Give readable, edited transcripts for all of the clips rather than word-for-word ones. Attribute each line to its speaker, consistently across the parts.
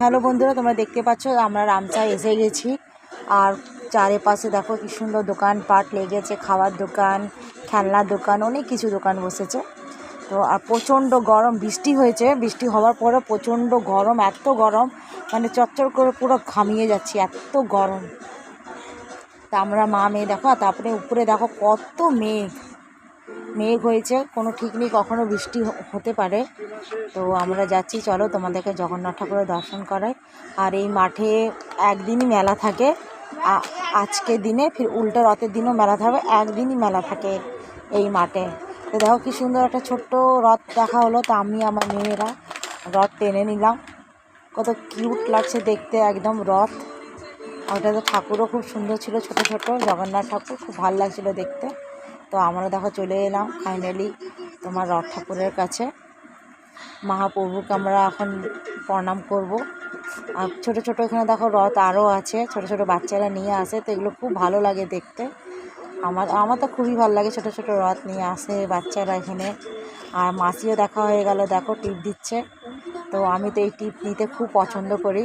Speaker 1: Hello বন্ধুরা, তোমরা দেখতে পাচ্ছ আমরা রামচায় এসে গেছি। আর চারিপাশে দেখো কি সুন্দর দোকানপাট লেগেছে, খাওয়ার দোকান, খেলনার দোকান, অনেক কিছু দোকান বসেছে। তো আর প্রচণ্ড গরম, বৃষ্টি হয়েছে, বৃষ্টি হওয়ার পরে প্রচণ্ড গরম, এত গরম মানে চচ্চর করে পুরো ঘামিয়ে যাচ্ছি, এত গরম। তা আমরা মা মেয়ে দেখো, তারপরে উপরে দেখো কত মেঘ হয়েছে, কোনো ঠিক নেই, কখনো বৃষ্টি হতে পারে। তো আমরা যাচ্ছি, চলো তোমাদেরকে জগন্নাথ ঠাকুরের দর্শন করাই। আর এই মাঠে একদিনই মেলা থাকে, আজকের দিনে ফির উল্টো রথের দিনও মেলা থাকবে, একদিনই মেলা থাকে এই মাঠে। তো দেখো কি সুন্দর একটা ছোট্ট রথ দেখা হলো। তো আমি আমার মেয়েরা রথ টেনে নিলাম, কত কিউট লাগছে দেখতে একদম রথ। ওটা তো ঠাকুরও খুব সুন্দর ছিল, ছোট ছোট জগন্নাথ ঠাকুর, খুব ভালো লাগছিলো দেখতে। তো আমরা দেখো চলে এলাম ফাইনালি তোমার রথ ঠাকুরের কাছে। মহাপ্রভুকে আমরা এখন প্রণাম করব। আর ছোটো ছোটো এখানে দেখো রথ আরও আছে, ছোটো ছোটো বাচ্চারা নিয়ে আসে, তো এগুলো খুব ভালো লাগে দেখতে। আমার তো খুবই ভালো লাগে, ছোটো ছোটো রথ নিয়ে আসে বাচ্চারা এখানে। আর মাসিও দেখা হয়ে গেল, দেখো টিপ দিচ্ছে। তো আমি তো এই টিপ নিতে খুব পছন্দ করি,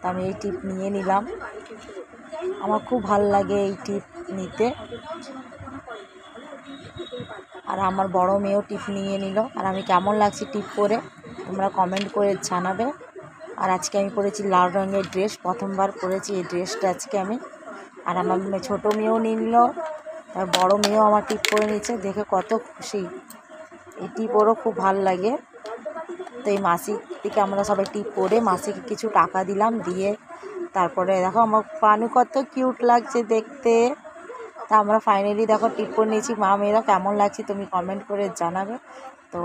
Speaker 1: তো আমি এই টিপ নিয়ে নিলাম। আমার খুব ভালো লাগে এই টিপ নিতে। আর আমার বড় মেয়েও টিপ নিয়ে নিল। আর আমি কেমন লাগছে টিপ পরে তোমরা কমেন্ট করে জানাবে। আর আজকে আমি পরেছি লাল রঙের ড্রেস, প্রথমবার পরেছি এই ড্রেসটা আজকে আমি। আর আমার ছোটো মেয়েও নিয়ে নিল, আর বড় মেয়েও আমার টিপ পরে নিচ্ছে, দেখে কত খুশি। এই টিপ ওরও খুব ভালো লাগে। তো এই মাসির থেকে আমরা সবাই টিপ পরে মাসিকে কিছু টাকা দিলাম, দিয়ে তারপরে দেখো আমার পানু কত কিউট লাগছে দেখতে। তা আমরা ফাইনালি দেখো টিপ করে নিয়েছি, মা মেয়েরা কেমন লাগছে তুমি কমেন্ট করে জানাবে। তো